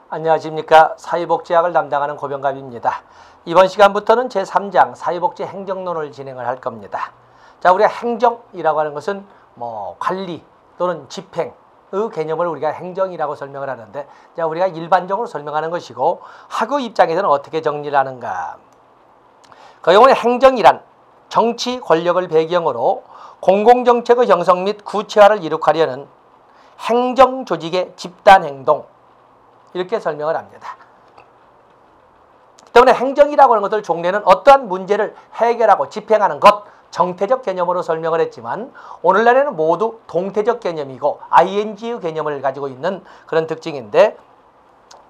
안녕하십니까. 사회복지학을 담당하는 고병갑입니다. 이번 시간부터는 제3장 사회복지 행정론을 진행을 할 겁니다. 자, 우리가 행정이라고 하는 것은 관리 또는 집행의 개념을 우리가 행정이라고 설명을 하는데, 자, 우리가 일반적으로 설명하는 것이고 학교 입장에서는 어떻게 정리를 하는가. 그 경우에 행정이란 정치 권력을 배경으로 공공정책의 형성 및 구체화를 이룩하려는 행정조직의 집단행동, 이렇게 설명을 합니다. 때문에 행정이라고 하는 것을 종래는 어떠한 문제를 해결하고 집행하는 것, 정태적 개념으로 설명을 했지만 오늘날에는 모두 동태적 개념이고 ing의 개념을 가지고 있는 그런 특징인데,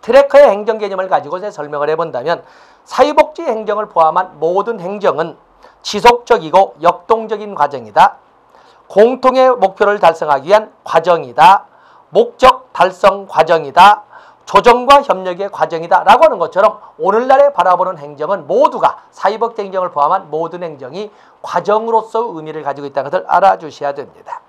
트래커의 행정 개념을 가지고 설명을 해본다면 사회복지 행정을 포함한 모든 행정은 지속적이고 역동적인 과정이다. 공통의 목표를 달성하기 위한 과정이다. 목적 달성 과정이다. 조정과 협력의 과정이다 라고 하는 것처럼 오늘날에 바라보는 행정은 모두가 사회복지 행정을 포함한 모든 행정이 과정으로서 의미를 가지고 있다는 것을 알아주셔야 됩니다.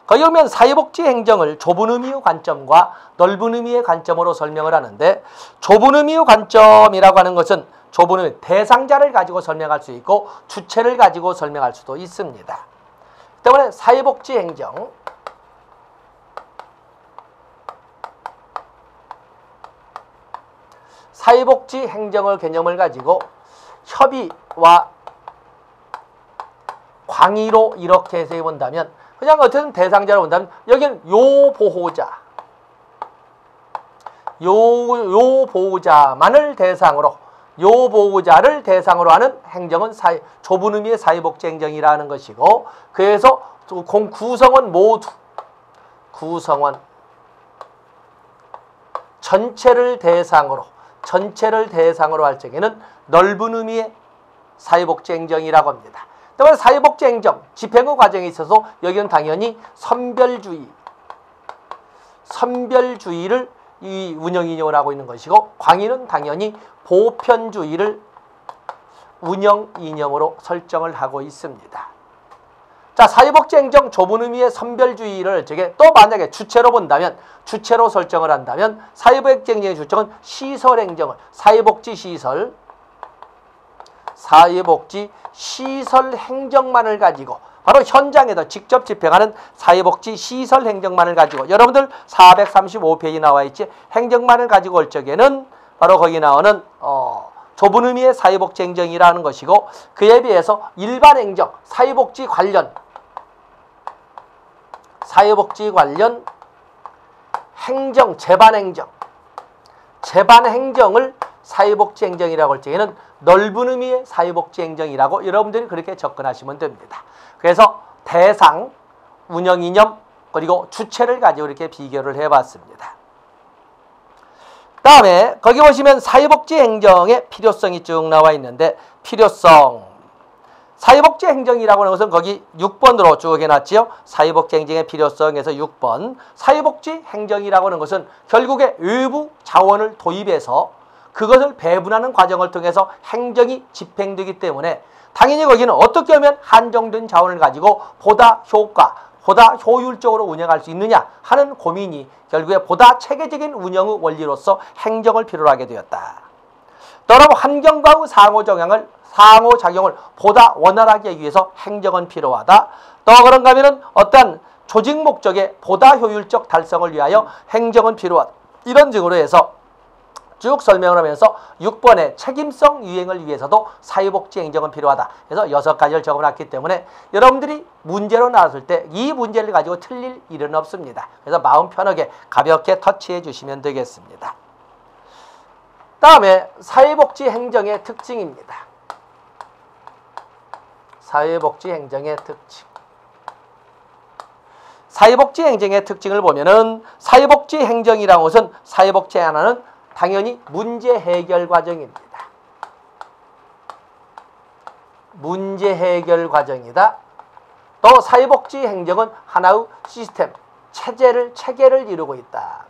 거기 보면 사회복지 행정을 좁은 의미의 관점과 넓은 의미의 관점으로 설명을 하는데, 좁은 의미의 관점이라고 하는 것은 좁은 의미, 대상자를 가지고 설명할 수 있고 주체를 가지고 설명할 수도 있습니다. 때문에 사회복지 행정, 사회복지 행정의 개념을 가지고 협의와 광의로 이렇게 해석해 본다면, 그냥 어쨌든 대상자로 본다면 여기는 요 보호자만을 대상으로, 요 보호자를 대상으로 하는 행정은 좁은 의미의 사회복지 행정이라는 것이고, 그래서 구성원 모두, 구성원 전체를 대상으로 할 적에는 넓은 의미의 사회복지 행정이라고 합니다. 때문에 사회복지 행정 집행의 과정에 있어서 여기는 당연히 선별주의를 이 운영 인용을 하고 있는 것이고, 광의는 당연히 보편주의를 운영 이념으로 설정을 하고 있습니다. 자, 사회복지 행정 좁은 의미의 선별주의를 또 만약에 주체로 본다면, 주체로 설정을 한다면 사회복지 행정의 주체는 시설행정을, 사회복지 시설 행정만을 가지고, 바로 현장에서 직접 집행하는 사회복지 시설 행정만을 가지고, 여러분들 435페이지 나와 있지, 행정만을 가지고 올 적에는 바로 거기 나오는 좁은 의미의 사회복지 행정이라는 것이고, 그에 비해서 일반 행정, 사회복지 관련 행정, 재반행정을 사회복지 행정이라고 할 적에는 넓은 의미의 사회복지 행정이라고 여러분들이 그렇게 접근하시면 됩니다. 그래서 대상, 운영 이념, 그리고 주체를 가지고 이렇게 비교를 해봤습니다. 다음에 거기 보시면 사회복지 행정의 필요성이 쭉 나와 있는데, 필요성, 사회복지 행정이라고 하는 것은 거기 6번으로 쭉 해놨지요. 사회복지 행정의 필요성에서 6번. 사회복지 행정이라고 하는 것은 결국에 외부 자원을 도입해서 그것을 배분하는 과정을 통해서 행정이 집행되기 때문에 당연히 거기는 어떻게 하면 한정된 자원을 가지고 보다 효율적으로 운영할 수 있느냐 하는 고민이 결국에 보다 체계적인 운영의 원리로서 행정을 필요로 하게 되었다. 또한 환경과의 상호작용을 보다 원활하게 하기 위해서 행정은 필요하다. 또 그런가 하면은 어떤 조직 목적의 보다 효율적 달성을 위하여 행정은 필요하다. 이런 식으로 해서 쭉 설명을 하면서 6번의 책임성 유행을 위해서도 사회복지 행정은 필요하다. 그래서 6가지를 적어놨기 때문에 여러분들이 문제로 나왔을 때 이 문제를 가지고 틀릴 일은 없습니다. 그래서 마음 편하게 가볍게 터치해 주시면 되겠습니다. 다음에 사회복지 행정의 특징입니다. 사회복지 행정의 특징. 사회복지 행정의 특징을 보면은 사회복지 행정이라는 것은 사회복지 하나는 당연히 문제 해결 과정입니다. 문제 해결 과정이다. 또 사회복지 행정은 하나의 시스템, 체계를 이루고 있다.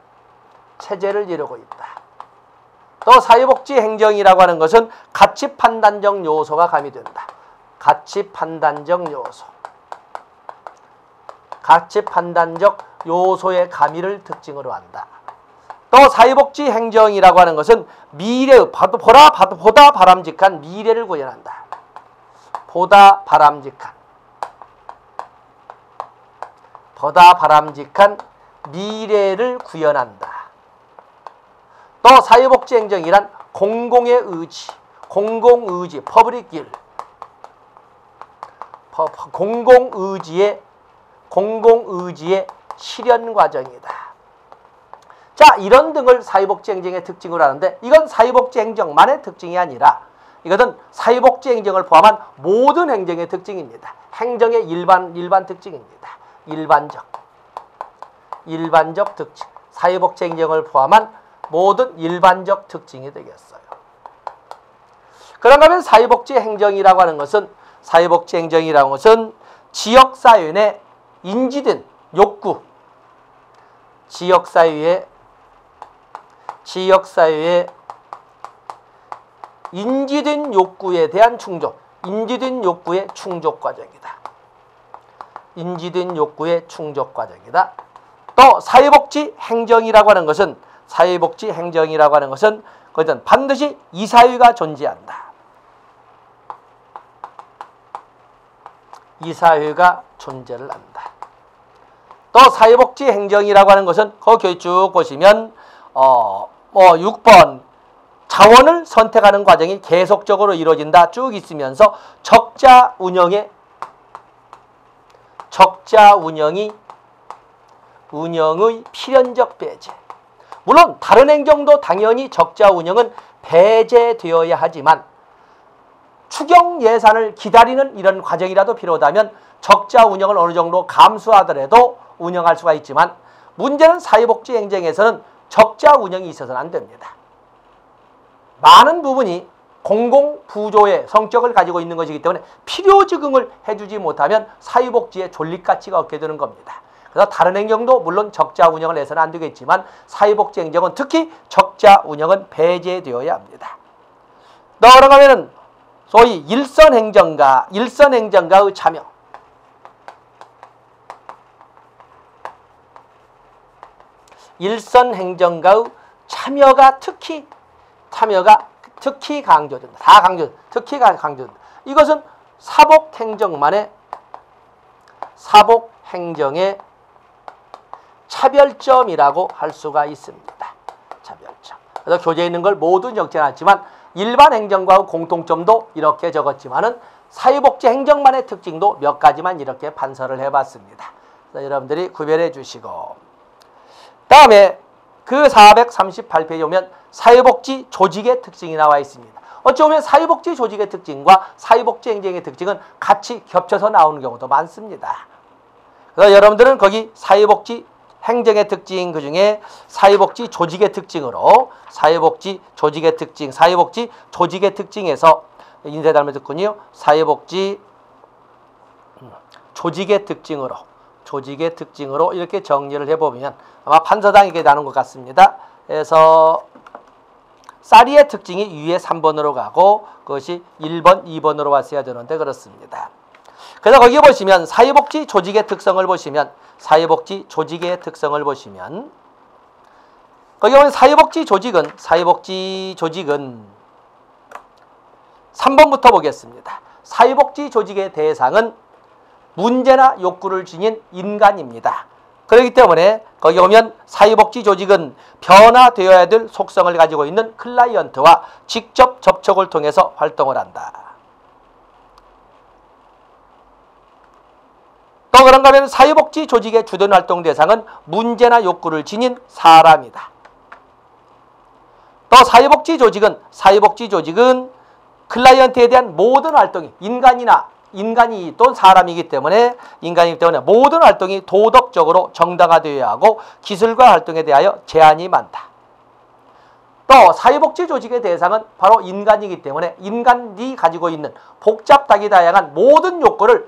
또 사회복지 행정이라고 하는 것은 가치 판단적 요소가 가미된다. 가치 판단적 요소의 가미를 특징으로 한다. 또 사회복지 행정이라고 하는 것은 미래의 보다 바람직한 미래를 구현한다. 보다 바람직한 미래를 구현한다. 또 사회복지 행정이란 공공의 의지, 퍼블릭 길, 공공의지의 실현 과정이다. 자, 이런 등을 사회복지 행정의 특징으로 하는데, 이건 사회복지 행정만의 특징이 아니라 이것은 사회복지 행정을 포함한 모든 행정의 특징입니다. 행정의 일반 특징입니다. 일반적 특징. 사회복지 행정을 포함한 모든 일반적 특징이 되겠어요. 그런가 하면 사회복지 행정이라고 하는 것은 지역사회 내 인지된 욕구, 지역사회의 인지된 욕구에 대한 충족, 인지된 욕구의 충족 과정이다. 또 사회복지 행정이라고 하는 것은 그것은 반드시 이사회가 존재한다. 이사회가 존재를 한다. 또 사회복지 행정이라고 하는 것은 거기 쭉 보시면 6번 자원을 선택하는 과정이 계속적으로 이루어진다 쭉 있으면서 적자 운영의 필연적 배제. 물론 다른 행정도 당연히 적자 운영은 배제되어야 하지만 추경 예산을 기다리는 이런 과정이라도 필요하다면 적자 운영을 어느 정도 감수하더라도 운영할 수가 있지만, 문제는 사회복지 행정에서는 적자 운영이 있어서는 안 됩니다. 많은 부분이 공공부조의 성격을 가지고 있는 것이기 때문에 필요 적응을 해주지 못하면 사회복지의 존립가치가 없게 되는 겁니다. 그래서 다른 행정도 물론 적자 운영을 해서는 안 되겠지만 사회복지 행정은 특히 적자 운영은 배제되어야 합니다. 그러면 소위 일선행정가의 참여. 일선행정가의 참여가 특히 강조된다. 특히 강조된다. 이것은 사복행정의 차별점이라고 할 수가 있습니다. 차별점. 그래서 교재에 있는 걸 모두 적지 않았지만 일반 행정과의 공통점도 이렇게 적었지만은 사회복지 행정만의 특징도 몇 가지만 이렇게 판서를 해봤습니다. 그래서 여러분들이 구별해 주시고, 다음에 그 438페이지 오면 사회복지 조직의 특징이 나와 있습니다. 어찌 보면 사회복지 조직의 특징과 사회복지 행정의 특징은 같이 겹쳐서 나오는 경우도 많습니다. 그래서 여러분들은 거기 사회복지 행정의 특징 그중에 사회복지 조직의 특징으로 사회복지 조직의 특징에서 인쇄 닮을 듣군요. 사회복지 조직의 특징으로 이렇게 정리를 해보면 아마 판서당 이게 나눈 것 같습니다. 그래서 쌀이의 특징이 위에 3번으로 가고 그것이 1번, 2번으로 왔어야 되는데 그렇습니다. 그래서 거기 보시면 사회복지 조직의 특성을 보시면 거기 보면 사회복지 조직은 3번부터 보겠습니다. 사회복지 조직의 대상은 문제나 욕구를 지닌 인간입니다. 그렇기 때문에 거기 보면 사회복지 조직은 변화되어야 될 속성을 가지고 있는 클라이언트와 직접 접촉을 통해서 활동을 한다. 또 그런가 하면 사회복지 조직의 주된 활동 대상은 문제나 욕구를 지닌 사람이다. 또 사회복지 조직은 클라이언트에 대한 모든 활동이 인간이 또는 사람이기 때문에 모든 활동이 도덕적으로 정당화되어야 하고 기술과 활동에 대하여 제한이 많다. 또 사회복지 조직의 대상은 바로 인간이기 때문에 인간이 가지고 있는 복잡하게 다양한 모든 욕구를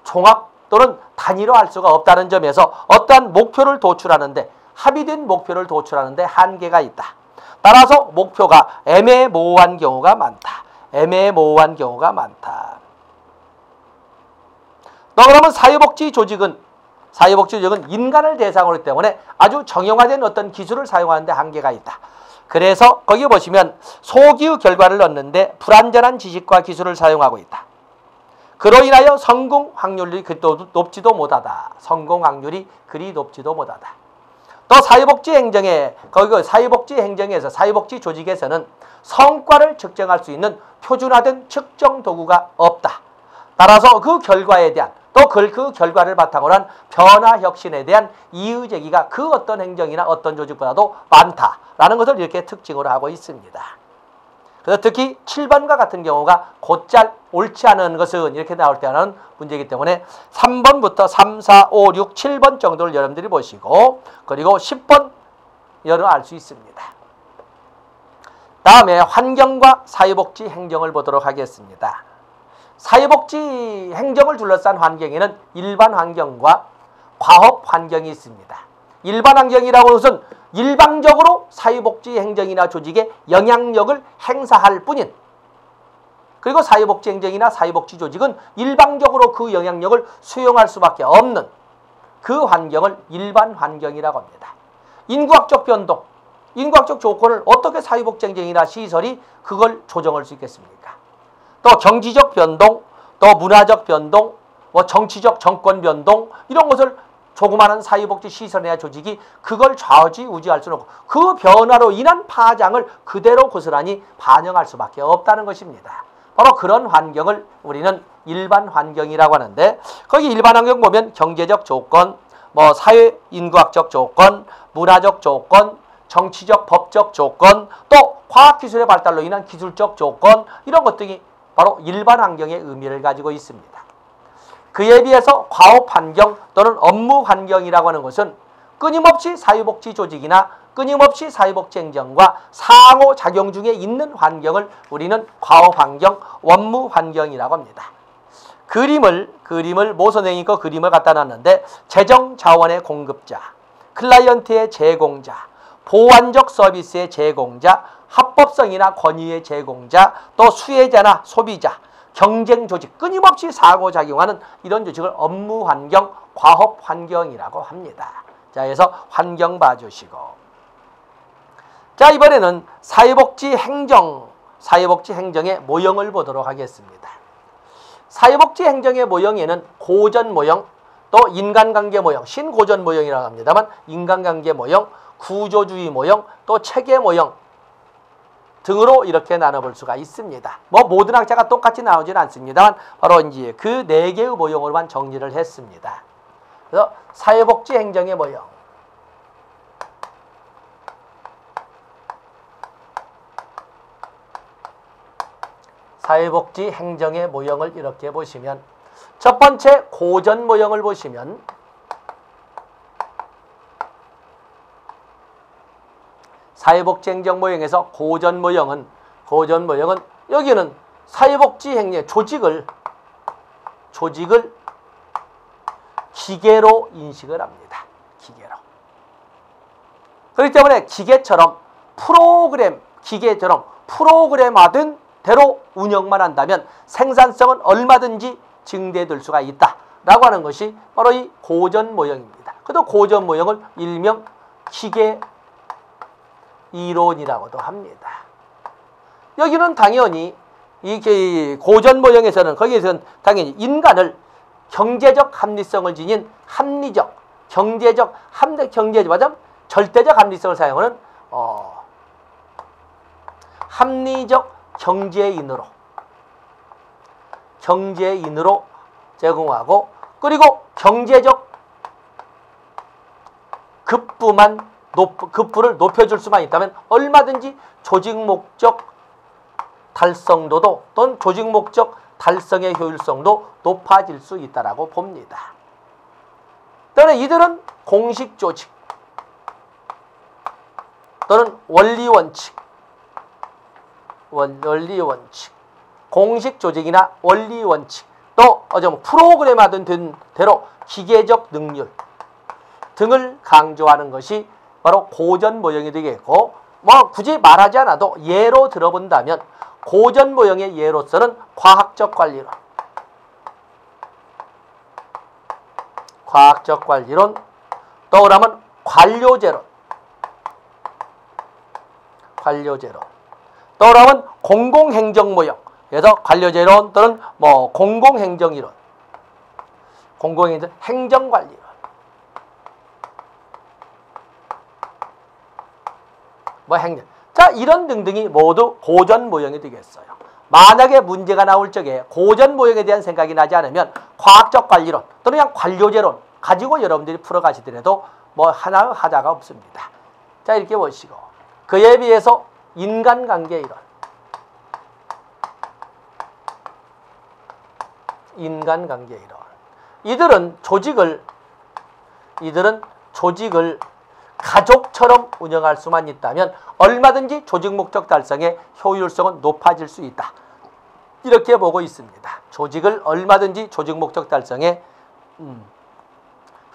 종합 또는 단위로할 수가 없다는 점에서 어떠한 목표를 도출하는데 합의된 목표를 도출하는데 한계가 있다. 따라서 목표가 애매모호한 경우가 많다. 또 그러면 사회복지 사회복지 조직은 인간을 대상으로 하기 때문에 아주 정형화된 어떤 기술을 사용하는 데 한계가 있다. 그래서 거기 보시면 소기의 결과를 얻는데 불완전한 지식과 기술을 사용하고 있다. 그로 인하여 성공 확률이 높지도 못하다. 성공 확률이 그리 높지도 못하다. 또 사회복지 행정에 사회복지 행정에서 사회복지 조직에서는 성과를 측정할 수 있는 표준화된 측정 도구가 없다. 따라서 그 결과에 대한 또 그 결과를 바탕으로 한 변화 혁신에 대한 이의 제기가 그 어떤 행정이나 어떤 조직보다도 많다라는 것을 이렇게 특징으로 하고 있습니다. 그래서 특히 7번과 같은 경우가 곧잘 옳지 않은 것은 이렇게 나올 때는 문제이기 때문에 3번부터 3, 4, 5, 6, 7번 정도를 여러분들이 보시고 그리고 10번 여러분 알 수 있습니다. 다음에 환경과 사회복지 행정을 보도록 하겠습니다. 사회복지 행정을 둘러싼 환경에는 일반 환경과 과업 환경이 있습니다. 일반 환경이라고 하는 것은 일방적으로 사회복지 행정이나 조직에 영향력을 행사할 뿐인, 그리고 사회복지 행정이나 사회복지 조직은 일방적으로 그 영향력을 수용할 수밖에 없는 그 환경을 일반 환경이라고 합니다. 인구학적 변동, 인구학적 조건을 어떻게 사회복지 행정이나 시설이 그걸 조정할 수 있겠습니까? 또 경지적 변동, 또 문화적 변동, 정치적 정권 변동, 이런 것을 조그마한 사회복지 시설이나 조직이 그걸 좌지우지할 수는 없고 그 변화로 인한 파장을 그대로 고스란히 반영할 수밖에 없다는 것입니다. 바로 그런 환경을 우리는 일반 환경이라고 하는데, 거기 일반 환경 보면 경제적 조건, 사회 인구학적 조건, 문화적 조건, 정치적 법적 조건, 또 과학기술의 발달로 인한 기술적 조건, 이런 것들이 바로 일반 환경의 의미를 가지고 있습니다. 그에 비해서 과업 환경 또는 업무 환경이라고 하는 것은 끊임없이 사회복지 조직이나 끊임없이 사회복지 행정과 상호작용 중에 있는 환경을 우리는 과업 환경, 업무 환경이라고 합니다. 그림을 모 선생님이 그 그림을 갖다 놨는데, 재정 자원의 공급자, 클라이언트의 제공자, 보완적 서비스의 제공자, 합법성이나 권위의 제공자, 또 수혜자나 소비자, 경쟁 조직, 끊임없이 상호작용하는 이런 조직을 업무 환경, 과업 환경이라고 합니다. 자, 그래서 환경 봐주시고. 자, 이번에는 사회복지 행정의 모형을 보도록 하겠습니다. 사회복지 행정의 모형에는 고전 모형, 또 인간관계 모형, 신고전 모형이라고 합니다만 인간관계 모형, 구조주의 모형, 또 체계 모형 등으로 이렇게 나눠볼 수가 있습니다. 모든 학자가 똑같이 나오지는 않습니다만 바로 이제 그 4개의 모형으로만 정리를 했습니다. 그래서 사회복지 행정의 모형, 사회복지 행정의 모형을 이렇게 보시면, 첫 번째 고전 모형을 보시면 사회복지 행정 모형에서 고전 모형은 여기는 사회복지 행정 조직을 기계로 인식을 합니다. 기계로. 그렇기 때문에 기계처럼 프로그램화된 대로 운영만 한다면 생산성은 얼마든지 증대될 수가 있다라고 하는 것이 바로 이 고전 모형입니다. 그래도 고전 모형을 일명 기계 이론이라고도 합니다. 여기는 당연히 이 고전 모형에서는 거기에서는 당연히 인간을 경제적 합리성을 지닌 절대적 합리성을 사용하는 합리적 경제인으로 제공하고, 그리고 경제적 급부를 높여줄 수만 있다면 얼마든지 조직 목적 달성도도 또는 조직 목적 달성의 효율성도 높아질 수 있다라고 봅니다. 또는 이들은 공식 조직 또는 원리 원칙, 공식 조직이나 원리 원칙, 또 프로그램화된 대로 기계적 능률 등을 강조하는 것이 바로 고전 모형이 되겠고, 굳이 말하지 않아도 예로 들어본다면 고전 모형의 예로서는 과학적 과학적 관리론. 또 그러면 관료제론. 관료제론. 또 그러면 공공행정모형. 그래서 관료제론 또는 뭐 공공행정이론. 공공행정, 행정관리론. 뭐 행정. 자, 이런 등등이 모두 고전 모형이 되겠어요. 만약에 문제가 나올 적에 고전 모형에 대한 생각이 나지 않으면 과학적 관리론 또는 그냥 관료제론 가지고 여러분들이 풀어가시더라도 뭐 하나 하자가 없습니다. 자, 이렇게 보시고 그에 비해서 인간관계 이론. 인간관계 이론. 이들은 조직을 가족처럼 운영할 수만 있다면 얼마든지 조직 목적 달성의 효율성은 높아질 수 있다. 이렇게 보고 있습니다. 조직을 얼마든지 조직 목적 달성의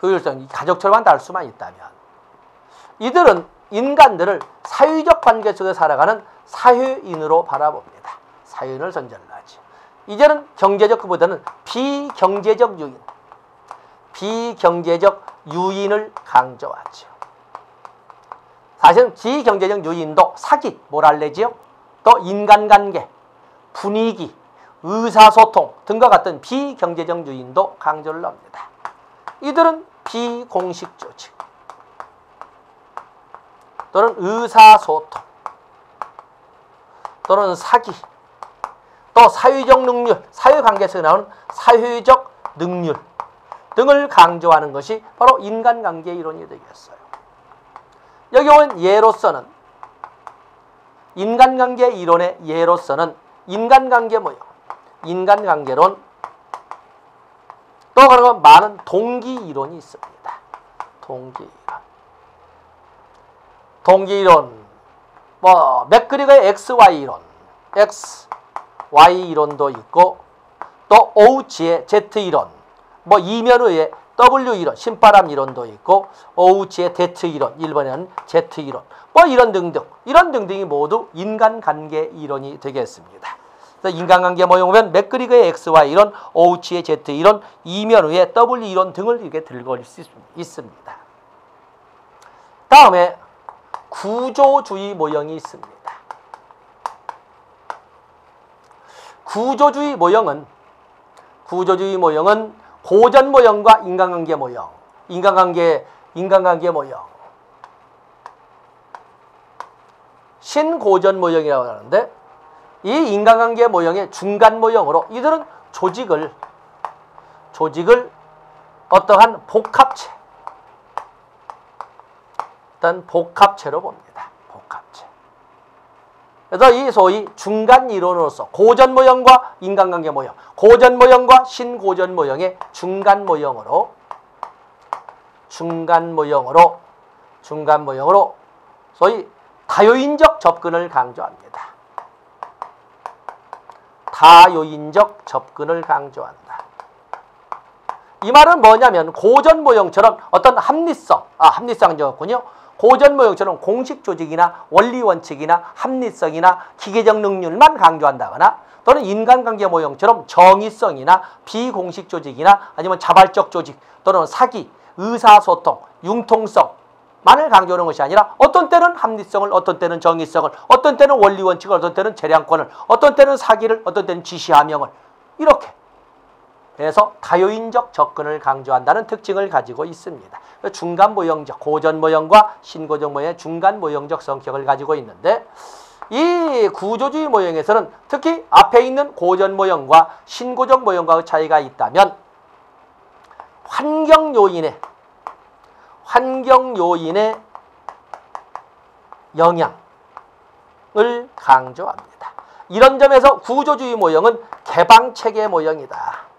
효율성, 가족처럼 달 수만 있다면 이들은 인간들을 사회적 관계 속에 살아가는 사회인으로 바라봅니다. 사회인을 선전을 하죠. 이제는 경제적 그보다는 비경제적 유인, 비경제적 유인을 강조하죠. 사실은 비경제적 유인도 사기, 모랄레지요. 또 인간관계, 분위기, 의사소통 등과 같은 비경제적 유인도 강조를 합니다. 이들은 비공식 조직 또는 의사소통 또는 사기 또 사회적 능률, 사회관계에서 나오는 사회적 능률 등을 강조하는 것이 바로 인간관계 이론이 되겠어요. 여기 오는 예로서는 인간관계 이론의 예로서는 인간관계 모형, 인간관계론 또 그러면 많은 동기 이론이 있습니다. 동기 이론 뭐 맥그리거의 XY 이론, XY 이론도 있고 또 오우치의 Z 이론, 뭐 이면우의 W 이론, 신바람 이론도 있고 오우치의 Z 이론, 일본에는 Z 이론, 뭐 이런 등등이 모두 인간관계 이론이 되겠습니다. 그래서 인간관계 모형 보면 맥그리거의 XY 이론, 오우치의 Z 이론, 이면우의 W 이론 등을 이렇게 들고 있습니다. 다음에 구조주의 모형이 있습니다. 구조주의 모형은 고전 모형과 인간관계 모형, 인간관계 모형, 신고전 모형이라고 하는데 이 인간관계 모형의 중간 모형으로 이들은 조직을 어떠한 복합체로 봅니다. 복합체. 그래서 이 소위 중간 이론으로서 고전 모형과 인간관계 모형, 고전 모형과 신고전 모형의 중간 모형으로 소위 다요인적 접근을 강조합니다. 다요인적 접근을 강조한다. 이 말은 뭐냐면 고전 모형처럼 어떤 합리성은 적었군요. 고전 모형처럼 공식 조직이나 원리 원칙이나 합리성이나 기계적 능률만 강조한다거나 또는 인간관계 모형처럼 정의성이나 비공식 조직이나 아니면 자발적 조직 또는 사기, 의사소통, 융통성만을 강조하는 것이 아니라 어떤 때는 합리성을, 어떤 때는 정의성을, 어떤 때는 원리 원칙을, 어떤 때는 재량권을, 어떤 때는 사기를, 어떤 때는 지시함령을 이렇게 그래서 다요인적 접근을 강조한다는 특징을 가지고 있습니다. 중간 모형적, 고전 모형과 신고전 모형의 중간 모형적 성격을 가지고 있는데 이 구조주의 모형에서는 특히 앞에 있는 고전 모형과 신고전 모형과의 차이가 있다면 환경 요인의 영향을 강조합니다. 이런 점에서 구조주의 모형은 개방체계 모형이다.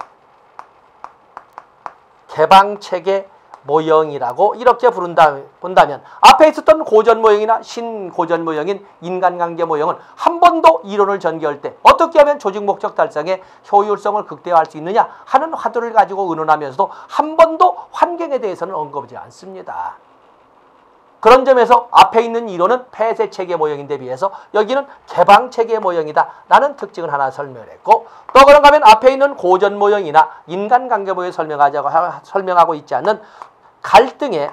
개방체계 모형이라고 이렇게 본다면 앞에 있었던 고전 모형이나 신고전 모형인 인간관계 모형은 한 번도 이론을 전개할 때 어떻게 하면 조직 목적 달성의 효율성을 극대화할 수 있느냐 하는 화두를 가지고 의논하면서도 한 번도 환경에 대해서는 언급하지 않습니다. 그런 점에서 앞에 있는 이론은 폐쇄체계 모형인데 비해서 여기는 개방체계 모형이다 라는 특징을 하나 설명을 했고, 또 그런가 하면 앞에 있는 고전 모형이나 인간관계 모형을 설명하고 있지 않는 갈등의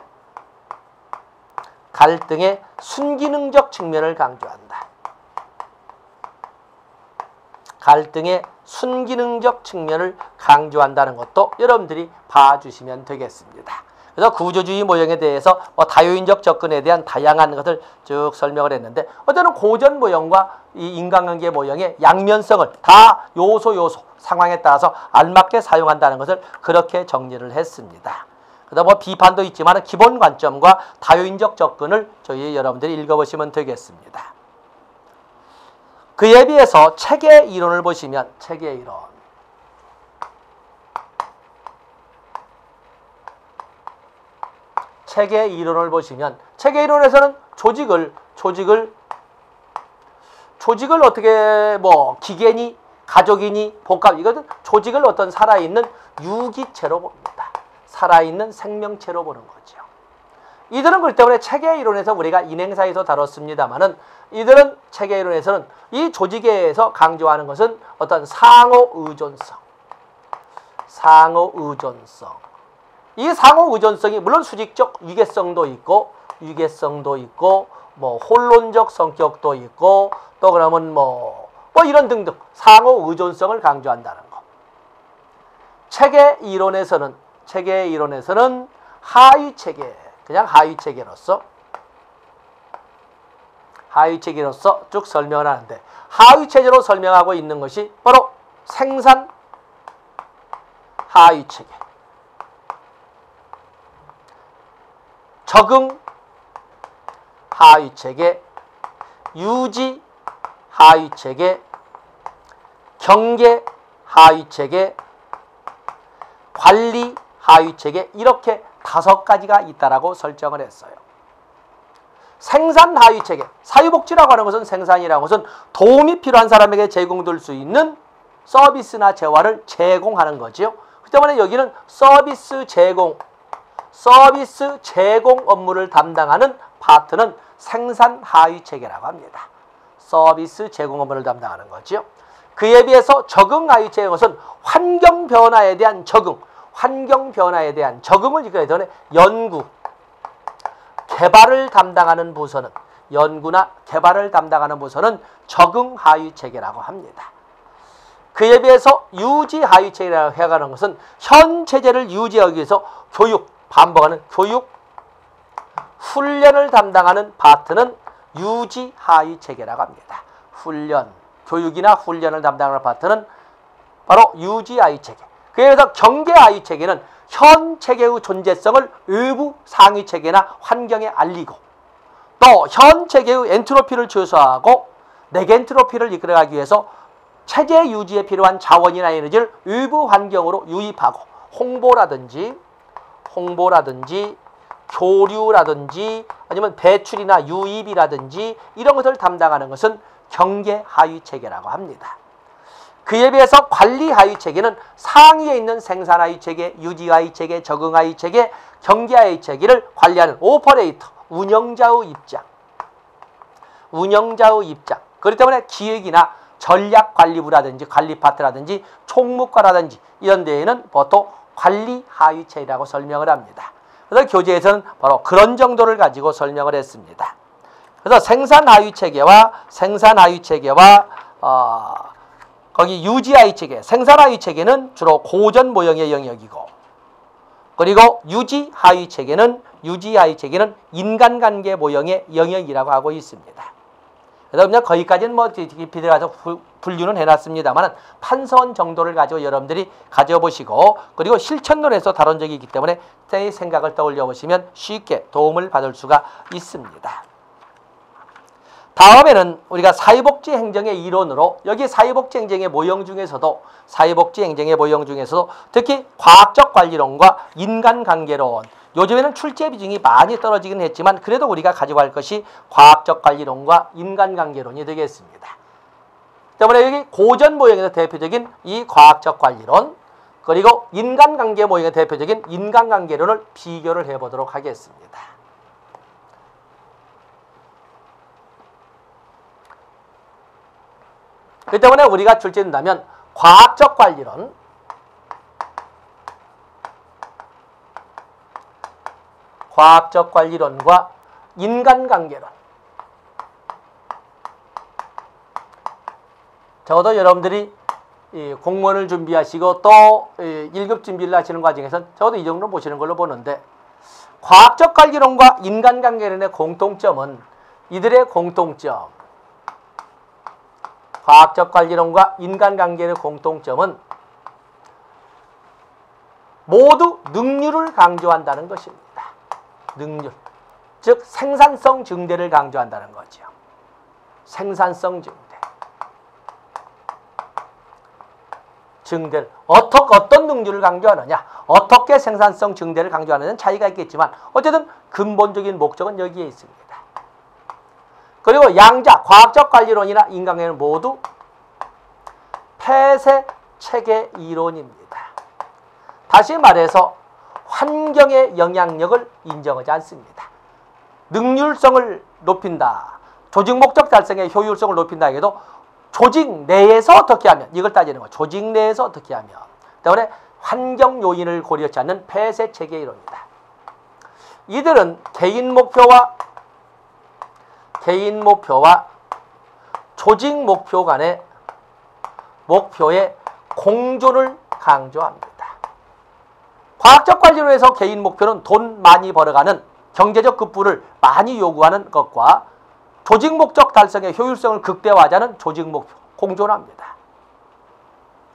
순기능적 측면을 강조한다. 갈등의 순기능적 측면을 강조한다는 것도 여러분들이 봐주시면 되겠습니다. 그래서 구조주의 모형에 대해서 다요인적 접근에 대한 다양한 것을 쭉 설명을 했는데, 어제는 고전 모형과 이 인간관계 모형의 양면성을 다 요소 상황에 따라서 알맞게 사용한다는 것을 그렇게 정리를 했습니다. 그다음 비판도 있지만 기본 관점과 다요인적 접근을 저희 여러분들이 읽어보시면 되겠습니다. 그에 비해서 체계 이론을 보시면 체계 이론. 체계 이론을 보시면 체계 이론에서는 조직을 어떻게 기계니 가족이니 복합, 이것은 조직을 어떤 살아있는 유기체로 봅니다. 살아있는 생명체로 보는 거죠. 이들은 그렇기 때문에 체계 이론에서 우리가 인행사에서 다뤘습니다만은, 이들은 체계 이론에서는 이 조직에서 강조하는 것은 어떤 상호 의존성. 이 상호 의존성이 물론 수직적 위계성도 있고 혼론적 성격도 있고, 또 그러면 이런 등등 상호 의존성을 강조한다는 거. 체계 이론에서는 하위체계, 그냥 하위체계로서 쭉 설명을 하는데, 하위체계로 설명하고 있는 것이 바로 생산 하위체계, 적응 하위체계, 유지 하위체계, 경계 하위체계, 관리 하위체계, 이렇게 5가지가 있다라고 설정을 했어요. 생산 하위체계, 사회복지라고 하는 것은, 생산이라는 것은 도움이 필요한 사람에게 제공될 수 있는 서비스나 재화를 제공하는 거지요. 그 때문에 여기는 서비스 제공 업무를 담당하는 파트는 생산 하위체계라고 합니다. 서비스 제공 업무를 담당하는 거지요. 그에 비해서 적응 하위체계는 것은 환경 변화에 대한 적응을 이끌어야 되는 연구나 개발을 담당하는 부서는 적응 하위체계라고 합니다. 그에 비해서 유지 하위체계라고 해가는 것은 현 체제를 유지하기 위해서 반복하는 교육, 훈련을 담당하는 파트는 유지 하위체계라고 합니다. 교육이나 훈련을 담당하는 파트는 바로 유지 하위체계. 그래서 경계 하위체계는 현 체계의 존재성을 외부 상위체계나 환경에 알리고, 또 현 체계의 엔트로피를 최소화하고 네겐트로피를 이끌어가기 위해서 체제 유지에 필요한 자원이나 에너지를 외부 환경으로 유입하고, 홍보라든지 교류라든지 아니면 배출이나 유입이라든지 이런 것을 담당하는 것은 경계 하위체계라고 합니다. 그에 비해서 관리 하위체계는 상위에 있는 생산 하위체계, 유지 하위체계, 적응 하위체계, 경계 하위체계를 관리하는 오퍼레이터, 운영자의 입장. 그렇기 때문에 기획이나 전략관리부라든지 관리파트라든지 총무과라든지 이런 데에는 보통 관리 하위체계라고 설명을 합니다. 그래서 교재에서는 바로 그런 정도를 가지고 설명을 했습니다. 그래서 생산 하위체계와 거기 유지 하위체계, 생산 하위체계는 주로 고전 모형의 영역이고, 그리고 유지 하위체계는 인간관계 모형의 영역이라고 하고 있습니다. 그래서 그냥 거기까지는 깊이 들어가서 분류는 해놨습니다만 판선 정도를 가지고 여러분들이 가져보시고, 그리고 실천론에서 다룬 적이 있기 때문에 그때의 생각을 떠올려 보시면 쉽게 도움을 받을 수가 있습니다. 다음에는 우리가 사회복지 행정의 이론으로, 여기 사회복지 행정의 모형 중에서도 특히 과학적 관리론과 인간관계론, 요즘에는 출제 비중이 많이 떨어지긴 했지만 그래도 우리가 가지고 갈 것이 과학적 관리론과 인간관계론이 되겠습니다. 때문에 여기 고전 모형에서 대표적인 이 과학적 관리론, 그리고 인간관계 모형의 대표적인 인간관계론을 비교를 해보도록 하겠습니다. 그 때문에 우리가 출제된다면 과학적 관리론, 과학적 관리론과 인간관계론. 적어도 여러분들이 공무원을 준비하시고 또 1급 준비를 하시는 과정에서 적어도 이 정도 보시는 걸로 보는데, 과학적 관리론과 인간관계론의 공통점은, 이들의 공통점, 과학적 관리론과 인간관계의 공통점은 모두 능률을 강조한다는 것입니다. 능률, 즉 생산성 증대를 강조한다는 거죠. 생산성 증대를 어떤 능률을 강조하느냐, 어떻게 생산성 증대를 강조하느냐는 차이가 있겠지만 어쨌든 근본적인 목적은 여기에 있습니다. 그리고 양자, 과학적 관리론이나 인간관계는 모두 폐쇄 체계 이론입니다. 다시 말해서 환경의 영향력을 인정하지 않습니다. 능률성을 높인다, 조직 목적 달성의 효율성을 높인다 해도 조직 내에서 어떻게 하면, 이걸 따지는 거예요. 조직 내에서 어떻게 하면. 때문에 환경 요인을 고려하지 않는 폐쇄 체계 이론입니다. 이들은 개인 목표와 조직 목표 간의 목표의 공존을 강조합니다. 과학적 관리론에서 개인 목표는 돈 많이 벌어가는 경제적 급부를 많이 요구하는 것과 조직 목적 달성의 효율성을 극대화하자는 조직 목표, 공존합니다.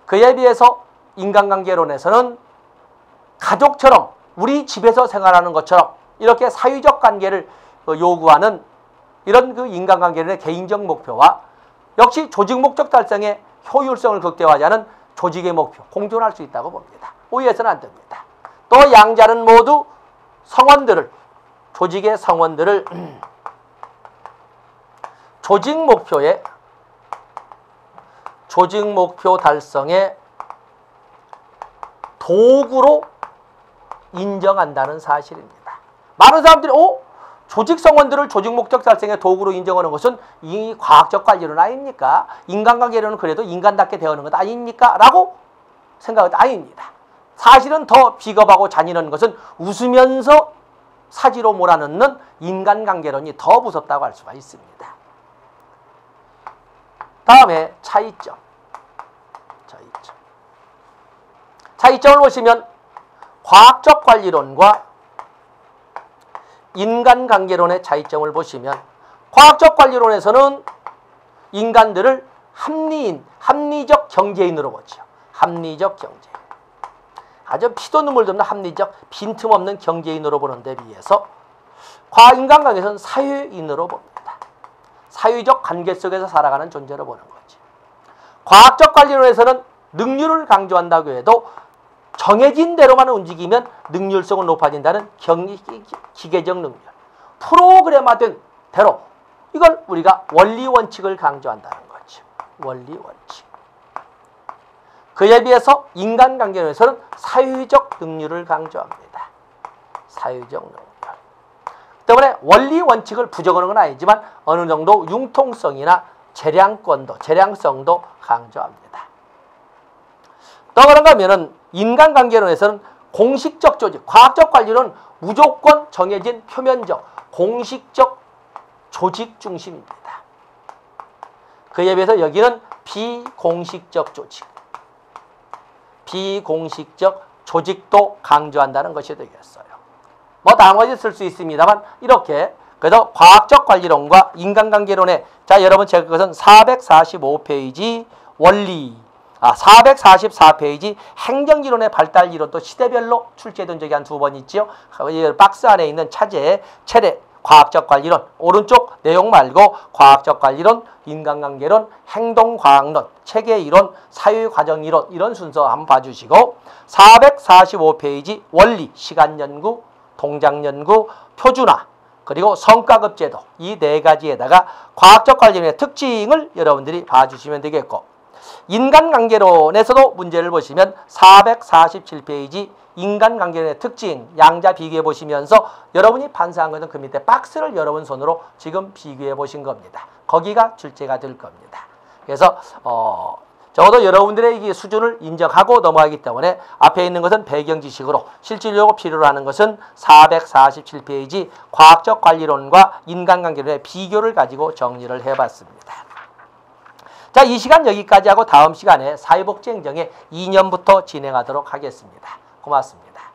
그에 비해서 인간관계론에서는 가족처럼 우리 집에서 생활하는 것처럼 이렇게 사회적 관계를 요구하는 이런 그 인간관계론의 개인적 목표와 역시 조직 목적 달성의 효율성을 극대화하자는 조직의 목표, 공존할 수 있다고 봅니다. 오해해서는 안 됩니다. 또 양자는 모두 성원들을, 조직의 성원들을 조직 목표 달성의 도구로 인정한다는 사실입니다. 많은 사람들이 조직 성원들을 조직 목적 달성의 도구로 인정하는 것은 이 과학적 관리론 아닙니까? 인간관계론은 그래도 인간답게 대하는 것 아닙니까? 라고 생각하는데 아닙니다. 사실은 더 비겁하고 잔인한 것은 웃으면서 사지로 몰아넣는 인간관계론이 더 무섭다고 할 수가 있습니다. 다음에 차이점을 보시면 과학적 관리론과 인간관계론의 차이점을 보시면, 과학적 관리론에서는 인간들을 합리적 경제인으로 보죠. 합리적 경제인. 아주 피도 눈물도 없는 합리적, 빈틈없는 경제인으로 보는 데 비해서 인간관계에서는 사회인으로 봅니다. 사회적 관계 속에서 살아가는 존재로 보는 거지. 과학적 관리론에서는 능률을 강조한다고 해도 정해진 대로만 움직이면 능률성은 높아진다는 기계적 능률, 프로그램화된 대로, 이걸 우리가 원리 원칙을 강조한다는 거죠. 원리 원칙. 그에 비해서 인간관계론에서는 사회적 능률을 강조합니다. 사회적 능률. 때문에 원리 원칙을 부정하는 건 아니지만 어느 정도 융통성이나 재량성도 강조합니다. 또 그런가 하면은 인간관계론에서는 공식적 조직, 과학적 관리론 무조건 정해진 표면적, 공식적 조직 중심입니다. 그에 비해서 여기는 비공식적 조직, 비공식적 조직도 강조한다는 것이 되겠어요. 뭐 다음 가지 쓸 수 있습니다만 이렇게, 그래서 과학적 관리론과 인간관계론의, 자 여러분 제가 그것은 445페이지 원리, 444페이지 행정이론의 발달이론도 시대별로 출제된 적이 한 2번 있지요. 박스 안에 있는 차례 과학적 관리론, 오른쪽 내용 말고 과학적 관리론, 인간관계론, 행동과학론, 체계이론, 사회과정이론, 이런 순서 한번 봐주시고, 445페이지 원리, 시간연구, 동작연구, 표준화, 그리고 성과급제도, 이 4가지에다가 과학적 관리론의 특징을 여러분들이 봐주시면 되겠고, 인간관계론에서도 문제를 보시면 447페이지 인간관계론의 특징, 양자 비교해 보시면서 여러분이 판사한 것은 그 밑에 박스를 여러분 손으로 지금 비교해 보신 겁니다. 거기가 출제가 될 겁니다. 그래서 적어도 여러분들의 이 수준을 인정하고 넘어가기 때문에 앞에 있는 것은 배경 지식으로 실질적으로 필요로 하는 것은 447페이지 과학적 관리론과 인간관계론의 비교를 가지고 정리를 해봤습니다. 자, 이 시간 여기까지 하고 다음 시간에 사회복지행정의 2년부터 진행하도록 하겠습니다. 고맙습니다.